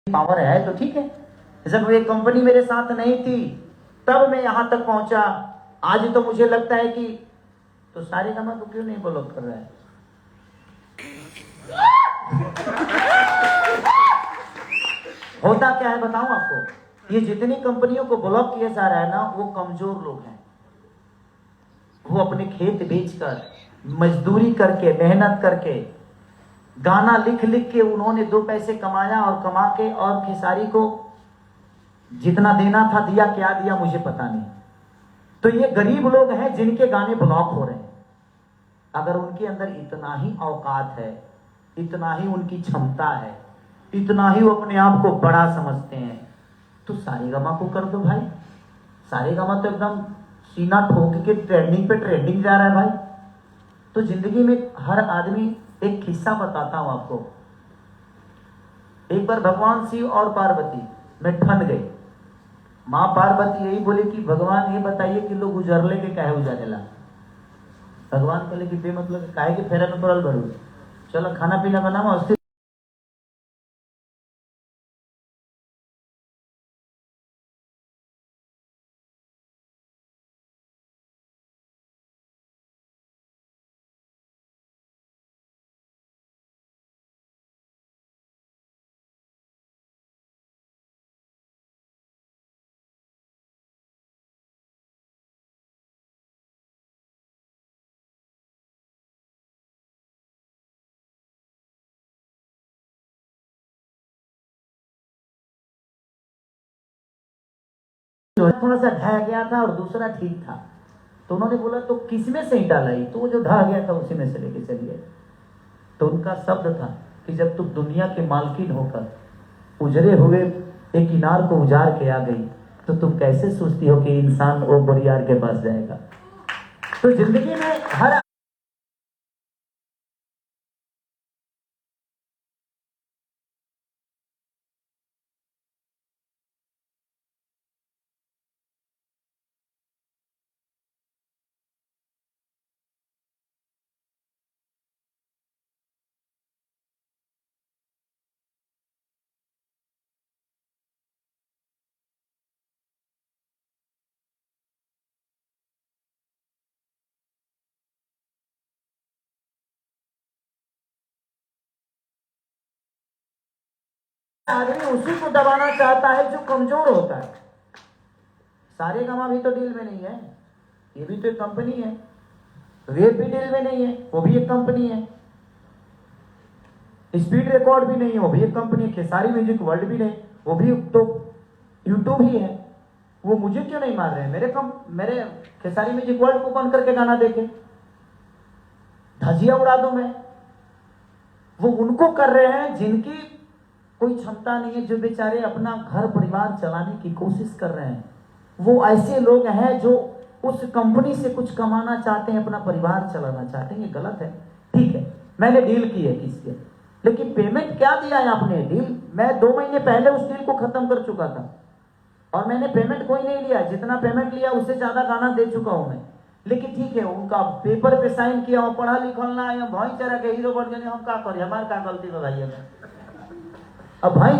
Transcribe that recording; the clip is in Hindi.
पावर है तो ठीक है। जब ये कंपनी मेरे साथ नहीं थी तब मैं यहां तक पहुंचा। आज तो मुझे लगता है कि तो सारे गामा को क्यों नहीं ब्लॉक कर रहा है? होता क्या है बताऊं आपको, ये जितनी कंपनियों को ब्लॉक किया जा रहा है ना, वो कमजोर लोग हैं। वो अपने खेत बेचकर, मजदूरी करके, मेहनत करके, गाना लिख लिख के उन्होंने दो पैसे कमाया और कमा के और खेसारी को जितना देना था दिया, क्या दिया मुझे पता नहीं। तो ये गरीब लोग हैं जिनके गाने ब्लॉक हो रहे हैं। अगर उनके अंदर इतना ही औकात है, इतना ही उनकी क्षमता है, इतना ही वो अपने आप को बड़ा समझते हैं, तो सारेगामा को कर दो भाई। सारेगामा तो एकदम सीना ठोक के ट्रेंडिंग पे ट्रेंडिंग जा रहा है भाई। तो जिंदगी में हर आदमी, एक किस्सा बताता हूं आपको। एक बार भगवान शिव और पार्वती में ठन गए। मां पार्वती यही बोले कि भगवान ये बताइए कि लोग उजरले के काहे उजारेला। भगवान बोले कि बेमतलब काहे के फेरा में पड़ल बड़ू, चलो खाना पीना बनाओ अस्थिर। थोड़ा सा ढह गया था और दूसरा ठीक था। तो उन्होंने बोला तो किसमें से ईंटा लाई? तो वो जो ढह गया था उसी में से लेके चलिए। तो उनका शब्द था कि जब तुम दुनिया के मालकिन होकर उजरे हुए एक इनार को उजाड़ के आ गई, तो तुम कैसे सोचती हो कि इंसान वो बोरियार के पास जाएगा? तो जिंदगी में हर आदमी उसी को दबाना चाहता है जो कमजोर होता है। सारेगामा भी तो डील में नहीं है, ये भी तो एक कंपनी है। वेब भी डील में नहीं है, वो भी एक कंपनी है। स्पीड रिकॉर्ड भी नहीं है, वो भी एक कंपनी है। खेसारी म्यूजिक वर्ल्ड भी नहीं, वो भी तो यूट्यूब ही है। वो मुझे क्यों नहीं मार रहे हैं? मेरे खेसारी म्यूजिक वर्ल्ड को कौन करके गाना देखे? धजिया उड़ा दूं मैं? वो उनको कर रहे हैं जिनकी कोई क्षमता नहीं है, जो बेचारे अपना घर परिवार चलाने की कोशिश कर रहे हैं। वो ऐसे लोग हैं जो उस कंपनी से कुछ कमाना चाहते हैं, अपना परिवार चलाना चाहते हैं। ये गलत है। ठीक है, मैंने डील की है किसके, लेकिन पेमेंट क्या दिया है आपने? डील मैं 2 महीने पहले उस डील को खत्म कर चुका था और मैंने पेमेंट कोई नहीं लिया। जितना पेमेंट लिया उससे ज्यादा गाना दे चुका हूं मैं। लेकिन ठीक है, उनका पेपर पे साइन किया, पढ़ा लिखल ना, भाई चरा के हीरो बन गए, हम का करिए, हमारे का गलती बताइए। अब भाई